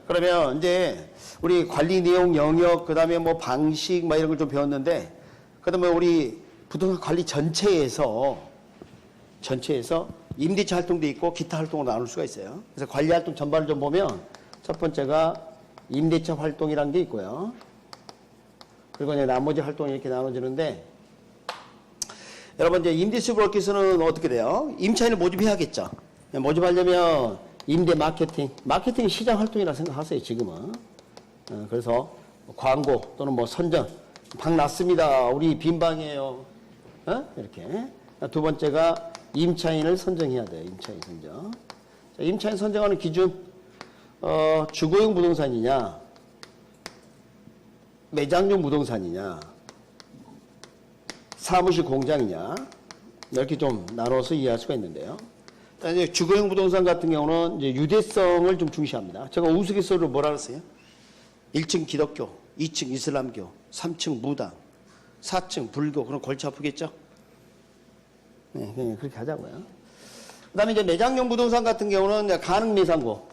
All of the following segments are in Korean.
그러면 이제 우리 관리 내용 영역 그다음에 뭐 방식 뭐 이런 걸 좀 배웠는데 그다음에 우리 부동산 관리 전체에서 임대차 활동도 있고 기타 활동을 나눌 수가 있어요. 그래서 관리 활동 전반을 좀 보면 첫 번째가 임대차 활동이라는 게 있고요. 그리고 이제 나머지 활동이 이렇게 나눠지는데 여러분 이제 임대차 브로커에서는 어떻게 돼요? 임차인을 모집해야겠죠. 모집하려면 임대 마케팅 시장 활동이라 생각하세요, 지금은. 그래서 광고 또는 뭐 선전, 방 났습니다. 우리 빈 방이에요. 이렇게. 두 번째가 임차인을 선정해야 돼요, 임차인 선정. 자, 임차인 선정하는 기준, 주거용 부동산이냐, 매장용 부동산이냐, 사무실 공장이냐, 이렇게 좀 나눠서 이해할 수가 있는데요. 이제 주거용 부동산 같은 경우는 이제 유대성을 좀 중시합니다. 제가 우스갯소리로 뭐라 그랬어요? 1층 기독교, 2층 이슬람교, 3층 무당, 4층 불교. 그럼 골치 아프겠죠? 네, 그냥 그렇게 하자고요. 그 다음에 이제 매장용 부동산 같은 경우는 이제 가능 매상고.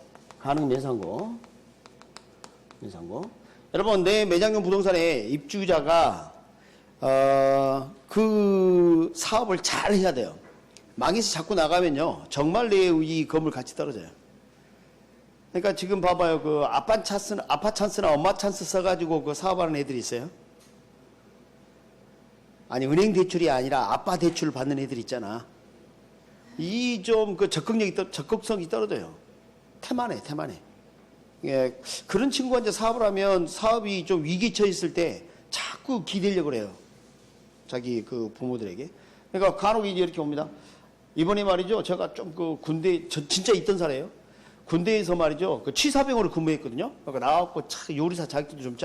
여러분, 내 매장용 부동산에 입주자가, 그 사업을 잘 해야 돼요. 망해서 자꾸 나가면요, 정말 내 이 건물 가치 떨어져요. 그러니까 지금 봐봐요. 그 아빠 찬스나 엄마 찬스 써가지고 그 사업하는 애들이 있어요. 아니, 은행 대출이 아니라 아빠 대출 받는 애들 있잖아. 이 좀 그 적극성이 떨어져요. 태만해. 예, 그런 친구가 이제 사업을 하면 사업이 좀 위기에 처했을 때 자꾸 기대려고 그래요. 자기 그 부모들에게. 그러니까 간혹 이제 이렇게 옵니다. 이번에 말이죠. 제가 좀 그 군대, 진짜 있던 사례예요. 군대에서 말이죠. 그 취사병으로 근무했거든요. 그러니까 나와갖고 요리사 자격증도 좀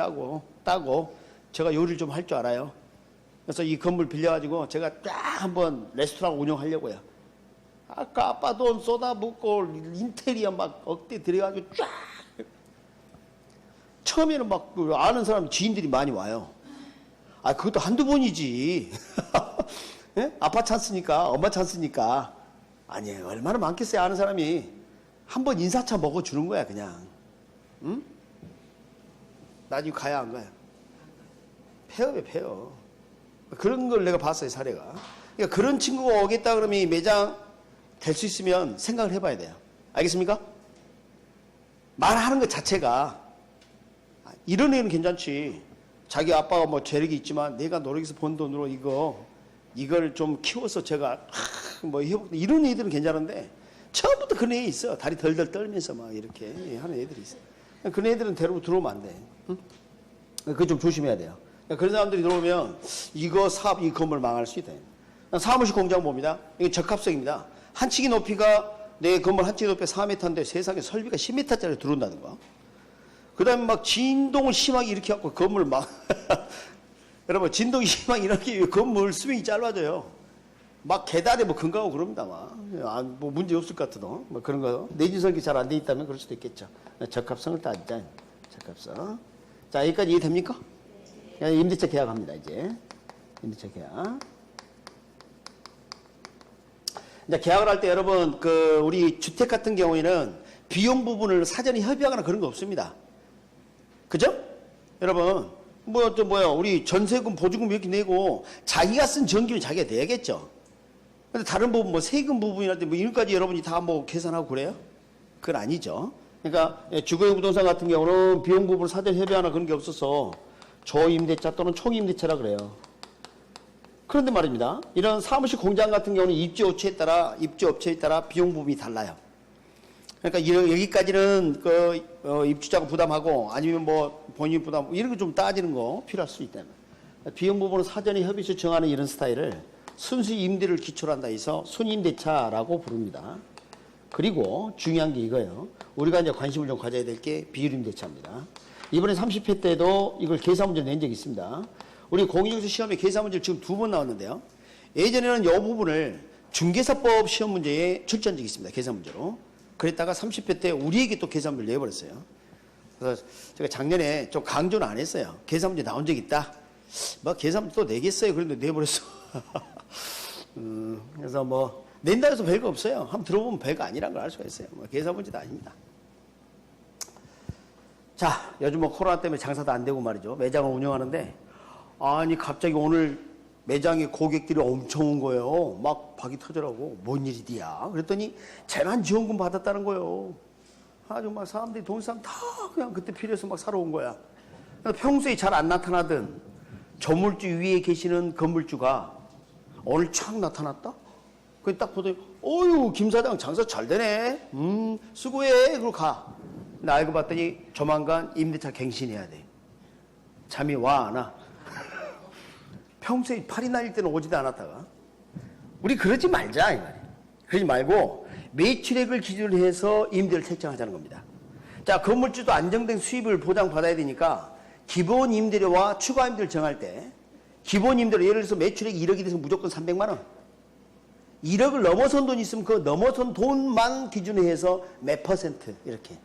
따고 제가 요리를 좀 할 줄 알아요. 그래서 이 건물 빌려가지고 제가 딱 한번 레스토랑 운영하려고요. 아까 아빠 돈 쏟아붓고 인테리어 막 억대 들여가지고 쫙. 처음에는 막 아는 사람 지인들이 많이 와요. 아, 그것도 한두 번이지. 예? 아빠 찬스니까, 엄마 찬스니까. 아니, 얼마나 많겠어요, 아는 사람이. 한번 인사차 먹어주는 거야, 그냥. 응? 나중에 가야 안 가요? 폐업이에요. 그런 걸 내가 봤어요, 사례가. 그러니까 그런 친구가 오겠다 그러면 이 매장 될 수 있으면 생각을 해봐야 돼요. 알겠습니까? 말하는 것 자체가, 이런 애는 괜찮지. 자기 아빠가 뭐 재력이 있지만 내가 노력해서 번 돈으로 이걸 좀 키워서 제가 뭐 해보겠다. 이런 애들은 괜찮은데 처음부터 그런 애 있어. 다리 덜덜 떨면서 막 이렇게 하는 애들이 있어. 그런 애들은 데리고 들어오면 안 돼. 응? 그거 좀 조심해야 돼요. 그런 사람들이 들어오면 이거 사업, 이 건물 망할 수 있다. 사무실 공장 봅니다. 이게 적합성입니다. 한 층의 높이가 내 건물 한 층의 높이가 4m인데 세상에 설비가 10m짜리 들어온다는 거. 그 다음에 막 진동을 심하게 일으켜갖고 건물 막 여러분 진동이 심하게 이렇게 건물 수명이 짧아져요. 막 계단에 뭐 근거하고 그럽니다. 뭐 문제 없을 것 같아도 뭐 그런 거 내진 설계 잘 안 돼 있다면 그럴 수도 있겠죠. 적합성을 따지자. 적합성. 자, 여기까지 이해됩니까? 임대차 계약합니다. 이제 임대차 계약. 이제 계약을 할 때 여러분 우리 주택 같은 경우에는 비용 부분을 사전에 협의하거나 그런 거 없습니다. 그죠? 여러분, 우리 전세금, 보증금 이렇게 내고, 자기가 쓴 전기는 자기가 내야겠죠? 근데 다른 부분, 뭐 세금 부분이랄 뭐 이런까지 여러분이 다 뭐 계산하고 그래요? 그건 아니죠. 그러니까, 주거용 부동산 같은 경우는 비용 부분을 사전 협의하나 그런 게 없어서, 조임대차 또는 총임대차라 그래요. 그런데 말입니다. 이런 사무실 공장 같은 경우는 입주업체에 따라 비용 부분이 달라요. 그러니까 여기까지는 입주자가 부담하고 아니면 뭐 본인이 부담하고 이런 거 좀 따지는 거 필요할 수 있다면 비용 부분은 사전에 협의서 정하는 이런 스타일을 순수 임대를 기초로 한다 해서 순임대차라고 부릅니다. 그리고 중요한 게 이거예요. 우리가 이제 관심을 좀 가져야 될 게 비율임대차입니다. 이번에 30회 때도 이걸 계산 문제 낸 적이 있습니다. 우리 공인중개사 시험에 계산 문제를 지금 2번 나왔는데요. 예전에는 이 부분을 중개사법 시험 문제에 출제한 적이 있습니다. 계산 문제로. 그랬다가 30회 때 우리에게 또 계산 문제를 내버렸어요. 그래서 제가 작년에 좀 강조는 안 했어요. 계산 문제 나온 적 있다. 뭐 계산 문제 또 내겠어요. 그런데 내버렸어. 그래서 뭐 낸다 해서 별거 없어요. 한번 들어보면 별거 아니라는 걸 알 수가 있어요. 뭐 계산 문제도 아닙니다. 자, 요즘 뭐 코로나 때문에 장사도 안 되고 말이죠. 매장을 운영하는데, 아니, 갑자기 오늘 매장에 고객들이 엄청 온 거예요. 막 박이 터져라고. 뭔 일이디야? 그랬더니 재난지원금 받았다는 거예요. 아주 막 사람들이 돈 쓰면 다 그냥 그때 필요해서 막 사러 온 거야. 평소에 잘 안 나타나던 저물주 위에 계시는 건물주가 오늘 촥 나타났다? 그 딱 보더니, 어유, 김 사장 장사 잘 되네. 수고해. 그러고 가. 근데 알고 봤더니 조만간 임대차 갱신해야 돼. 잠이 와, 안 와? 평소에 팔이 날릴 때는 오지도 않았다가. 우리 그러지 말자, 이 말이에요. 그러지 말고 매출액을 기준으로 해서 임대를 책정하자는 겁니다. 자, 건물주도 안정된 수입을 보장받아야 되니까 기본 임대료와 추가 임대를 정할 때 기본 임대료, 예를 들어서 매출액이 1억이 돼서 무조건 300만 원. 1억을 넘어선 돈이 있으면 그 넘어선 돈만 기준으로 해서 몇 퍼센트 이렇게.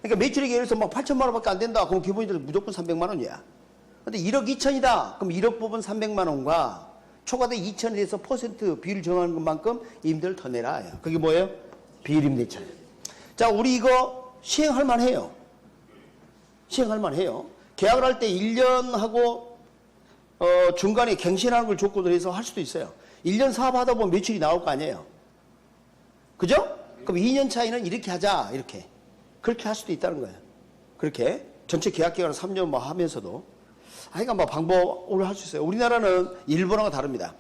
그러니까 매출액이 예를 들어서 막 8천만 원밖에 안 된다. 그럼 기본 임대료 무조건 300만 원이야. 근데 1억 2천이다. 그럼 1억 뽑은 300만 원과 초과된 2천에 대해서 퍼센트 비율을 정하는 것만큼 임대를 더 내라. 그게 뭐예요? 비율임대차예요. 자, 우리 이거 시행할 만해요. 시행할 만해요. 계약을 할 때 1년하고 중간에 갱신하는 걸 조건으로 해서 할 수도 있어요. 1년 사업하다 보면 매출이 나올 거 아니에요. 그죠? 그럼 2년 차이는 이렇게 하자. 이렇게. 그렇게 할 수도 있다는 거예요. 그렇게. 전체 계약 기간을 3년 뭐 하면서도. 하여간 뭐 방법으로 할 수 있어요. 우리나라는 일본하고 다릅니다.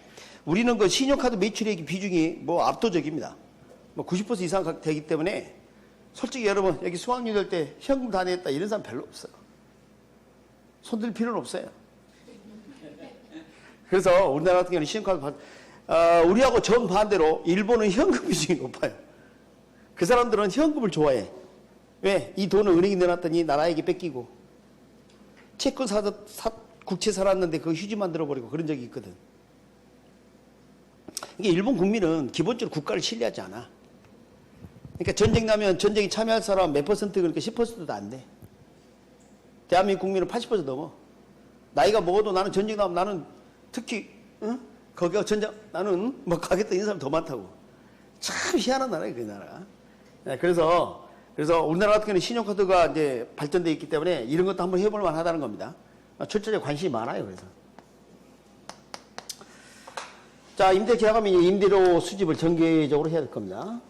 우리는 그 신용카드 매출액 비중이 뭐 압도적입니다. 뭐 90% 이상 되기 때문에 솔직히 여러분 여기 수강료 될 때 현금 다 냈다 이런 사람 별로 없어요. 손들 필요는 없어요. 그래서 우리나라 같은 경우는 신용카드 우리하고 정반대로 일본은 현금 비중이 높아요. 그 사람들은 현금을 좋아해. 왜? 이 돈을 은행에 넣어놨더니 나라에게 뺏기고 채권 국채 살았는데 그 휴지 만들어버리고 그런 적이 있거든. 이게 일본 국민은 기본적으로 국가를 신뢰하지 않아. 그러니까 전쟁 나면 전쟁에 참여할 사람 몇 퍼센트, 그러니까 10%도 안 돼. 대한민국 국민은 80% 넘어. 나이가 먹어도 나는 전쟁 나면 나는 특히, 거기가 전쟁, 나는 뭐 가겠다 이런 사람 더 많다고. 참 희한한 나라예요, 그 나라. 네, 그래서 우리나라 같은 경우는 신용카드가 이제 발전되어 있기 때문에 이런 것도 한번 해볼 만하다는 겁니다. 출제자에 관심이 많아요, 그래서. 자, 임대 계약하면 임대료 수집을 정기적으로 해야 될 겁니다.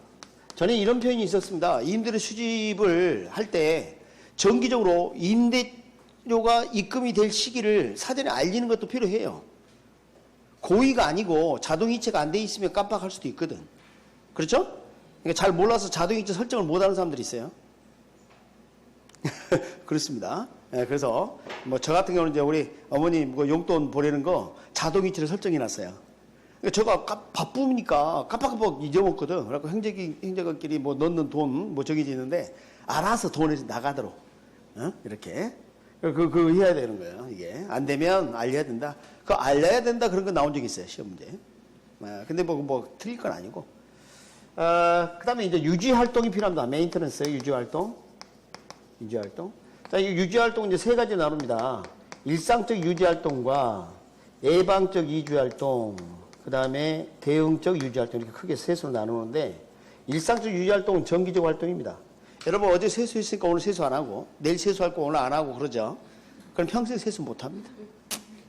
전에 이런 표현이 있었습니다. 임대료 수집을 할 때 정기적으로 임대료가 입금이 될 시기를 사전에 알리는 것도 필요해요. 고의가 아니고 자동이체가 안 돼 있으면 깜빡할 수도 있거든. 그렇죠? 그러니까 잘 몰라서 자동이체 설정을 못하는 사람들이 있어요. 그렇습니다. 네, 그래서 뭐 저 같은 경우는 이제 우리 어머니 뭐 용돈 보내는 거 자동이체를 설정해 놨어요. 그러니까 제가 바쁘니까 깜빡깜빡 잊어먹거든. 그래갖고 형제들끼리 뭐 넣는 돈 뭐 정해져 있는데 알아서 돈이 나가도록 이렇게 그 해야 되는 거예요. 이게 안 되면 알려야 된다. 그 알려야 된다 그런 거 나온 적이 있어요, 시험 문제. 근데 뭐 틀릴 건 아니고. 그다음에 이제 유지 활동이 필요합니다. 메인터넌스 유지 활동. 자, 이 유지 활동은 이제 세 가지 나눕니다. 일상적 유지 활동과 예방적 유지 활동, 그다음에 대응적 유지 활동, 이렇게 크게 셋으로 나누는데, 일상적 유지 활동은 정기적 활동입니다. 여러분 어제 세수했으니까 오늘 세수 안 하고, 내일 세수할 거 오늘 안 하고 그러죠. 그럼 평생 세수 못 합니다.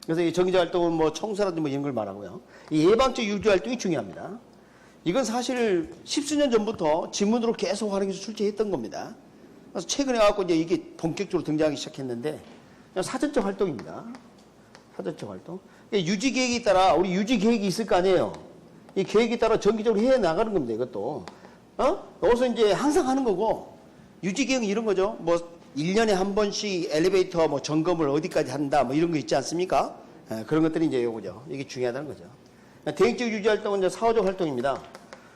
그래서 이 정기적 활동은 뭐 청소라든지 뭐 이런 걸 말하고요. 이 예방적 유지 활동이 중요합니다. 이건 사실 십수년 전부터 지문으로 계속 활용해서 출제했던 겁니다. 그래서 최근에 와서 이제 이게 본격적으로 등장하기 시작했는데, 그냥 사전적 활동입니다. 사전적 활동. 유지 계획에 따라, 우리 유지 계획이 있을 거 아니에요. 이 계획에 따라 정기적으로 해 나가는 겁니다, 이것도. 여기서 이제 항상 하는 거고, 유지 계획은 이런 거죠. 뭐, 1년에 한 번씩 엘리베이터 뭐 점검을 어디까지 한다, 뭐 이런 거 있지 않습니까? 그런 것들이 이제 요거죠. 이게 중요하다는 거죠. 대행적 유지 활동은 이제 사후적 활동입니다.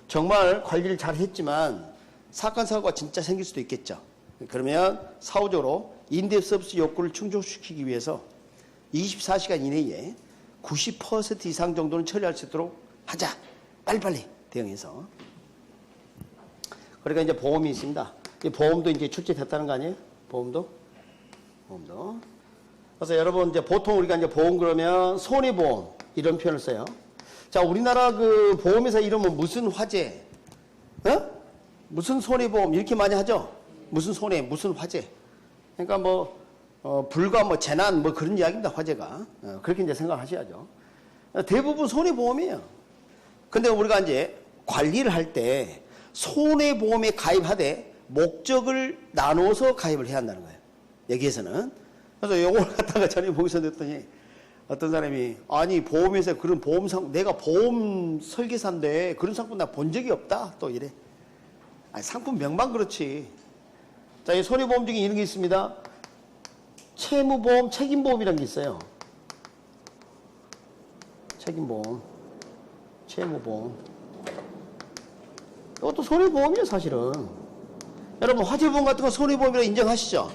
정말 관리를 잘 했지만, 사건, 사고가 진짜 생길 수도 있겠죠. 그러면 사후적으로 임대 서비스 욕구를 충족시키기 위해서 24시간 이내에 90% 이상 정도는 처리할 수 있도록 하자. 빨리빨리 대응해서. 그러니까 이제 보험이 있습니다. 이 보험도 이제 출제됐다는 거 아니에요? 보험도. 그래서 여러분 이제 보통 우리가 이제 보험 그러면 손해보험 이런 표현을 써요. 자, 우리나라 그 보험회사 이름은 무슨 화재? 무슨 손해보험 이렇게 많이 하죠? 무슨 손해, 무슨 화재. 그러니까 불과 재난 그런 이야기입니다. 화재가. 그렇게 이제 생각하셔야죠. 대부분 손해보험이에요. 근데 우리가 이제 관리를 할 때 손해보험에 가입하되 목적을 나눠서 가입을 해야 한다는 거예요. 여기에서는. 그래서 요걸 갖다가 전에 보고서 냈더니 어떤 사람이 아니 보험회사에 그런 내가 보험 설계사인데 그런 상품 나 본 적이 없다 또 이래. 아니 상품 명만 그렇지. 자, 이 손해보험 중에 이런 게 있습니다. 채무보험, 책임보험이라는 게 있어요. 책임보험, 채무보험. 이것도 손해보험이에요, 사실은. 여러분, 화재보험 같은 거 손해보험이라 인정하시죠?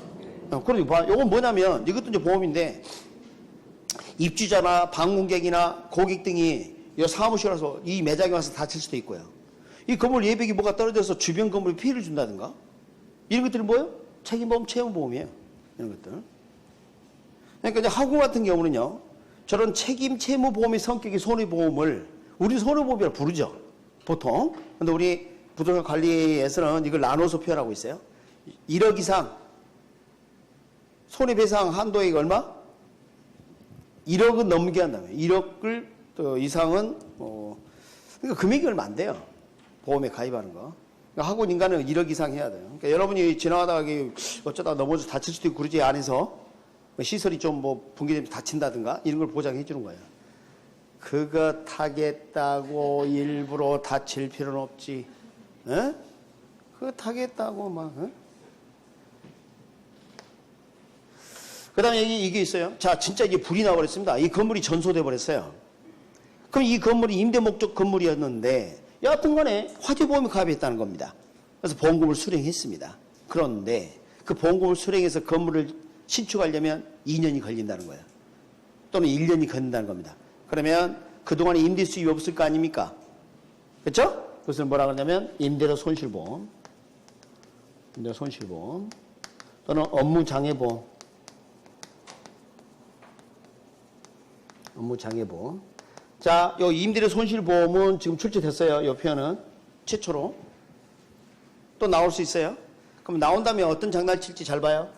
그러니까, 이건 뭐냐면, 이것도 이제 보험인데, 입주자나 방문객이나 고객 등이 이 사무실 와서 이 매장에 와서 다칠 수도 있고요. 이 건물 예백이 뭐가 떨어져서 주변 건물에 피해를 준다든가. 이런 것들이 뭐예요? 책임보험, 채무보험이에요. 이런 것들. 그러니까 이제 하고 같은 경우는요, 저런 책임 채무보험의 성격의 손해보험을 우리 손해보험이라고 부르죠. 보통. 근데 우리 부동산 관리에서는 이걸 나눠서 표현하고 있어요. 1억 이상 손해배상 한도액 얼마? 1억은 넘게 한다면 1억을 또 이상은 그러니까 금액이 얼마 안 돼요. 보험에 가입하는 거. 그러니까 하고 인간은 1억 이상 해야 돼요. 그러니까 여러분이 지나가다가 어쩌다 넘어져 다칠 수도 있고 그러지 안에서 시설이 좀 붕괴되면 다친다든가 이런 걸 보장해 주는 거예요. 그거 타겠다고 일부러 다칠 필요는 없지. 에? 그거 타겠다고 막. 그 다음에 이게 있어요. 자, 진짜 이게 불이 나버렸습니다. 이 건물이 전소돼 버렸어요. 그럼 이 건물이 임대 목적 건물이었는데 여하튼 간에 화재보험이 가입했다는 겁니다. 그래서 보험금을 수령했습니다. 그런데 그 보험금을 수령해서 건물을 신축하려면 2년이 걸린다는 거예요. 또는 1년이 걸린다는 겁니다. 그러면 그동안에 임대 수입이 없을 거 아닙니까? 그렇죠? 그것을 뭐라 그러냐면 임대료 손실보험, 임대료 손실보험 또는 업무장애보험, 업무장애보험. 자, 요 임대료 손실보험은 지금 출제됐어요. 요 표현은 최초로 또 나올 수 있어요. 그럼 나온 다음에 어떤 장난을 칠지 잘 봐요.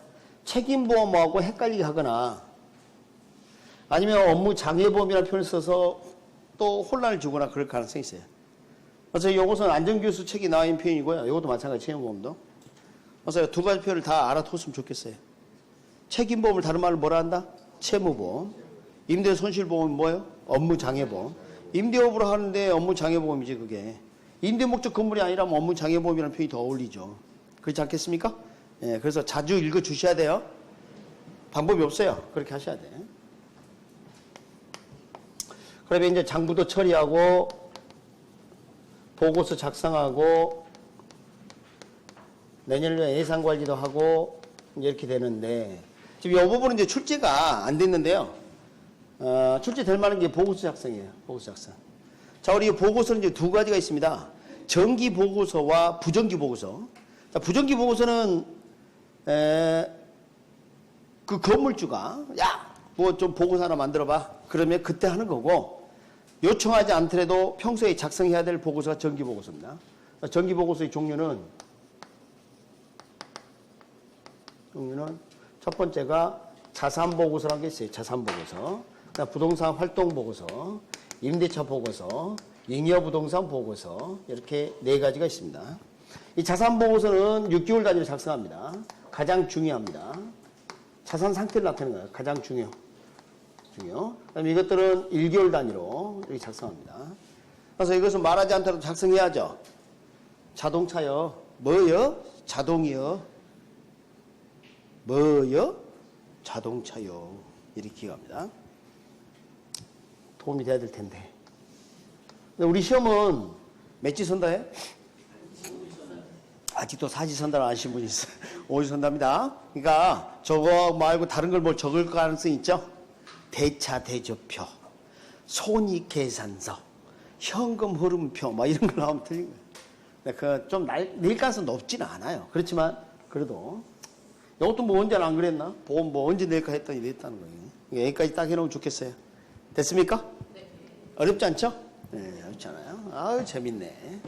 책임보험하고 헷갈리게 하거나 아니면 업무장애보험이라는 표현을 써서 또 혼란을 주거나 그럴 가능성이 있어요. 그래서 이것은 안전교수 책에 나와 있는 표현이고요. 이것도 마찬가지 채무보험도. 그래서 두 가지 표현을 다 알아뒀으면 좋겠어요. 책임보험을 다른 말로 뭐라 한다? 채무보험. 임대 손실보험은 뭐예요? 업무장애보험. 임대업으로 하는데 업무장애보험이지 그게. 임대 목적 건물이 아니라면 업무장애보험이라는 표현이 더 어울리죠. 그렇지 않겠습니까? 예, 그래서 자주 읽어 주셔야 돼요. 방법이 없어요. 그렇게 하셔야 돼. 그러면 이제 장부도 처리하고 보고서 작성하고 내년에 예산관리도 하고 이렇게 되는데 지금 이 부분은 이제 출제가 안 됐는데요. 출제될 만한 게 보고서 작성이에요. 보고서 작성. 자, 우리 보고서는 이제 두 가지가 있습니다. 정기 보고서와 부정기 보고서. 자, 부정기 보고서는 그 건물주가 뭐 좀 보고서 하나 만들어봐. 그러면 그때 하는 거고 요청하지 않더라도 평소에 작성해야 될 보고서가 정기 보고서입니다. 정기 보고서의 종류는 첫 번째가 자산 보고서라는 게 있어요. 자산 보고서. 부동산 활동 보고서, 임대차 보고서, 잉여부동산 보고서 이렇게 네 가지가 있습니다. 이 자산 보고서는 6개월 단위로 작성합니다. 가장 중요합니다. 자산 상태를 나타내는 거예요. 가장 중요. 그다음에 이것들은 1개월 단위로 이렇게 작성합니다. 그래서 이것은 말하지 않더라도 작성해야죠. 자동차요. 뭐요? 자동이요. 뭐요? 자동차요. 이렇게 기억합니다. 도움이 돼야 될 텐데. 근데 우리 시험은 몇지 선다해? 아직도 사지 선다를 아시는 분이 있어요. 5지 선답니다. 그러니까 저거 말고 다른 걸 뭘 적을 가능성이 있죠? 대차 대조표, 손익계산서, 현금 흐름표, 막 이런 걸 나오면 틀린 거예요. 그 좀 낼 가능성 높지는 않아요. 그렇지만 그래도 이것도 뭐 언제는 안 그랬나? 보험 뭐 언제 낼까 했더니 냈다는 거예요. 여기까지 딱 해놓으면 좋겠어요. 됐습니까? 네. 어렵지 않죠? 네, 어렵지 않아요. 아유, 재밌네.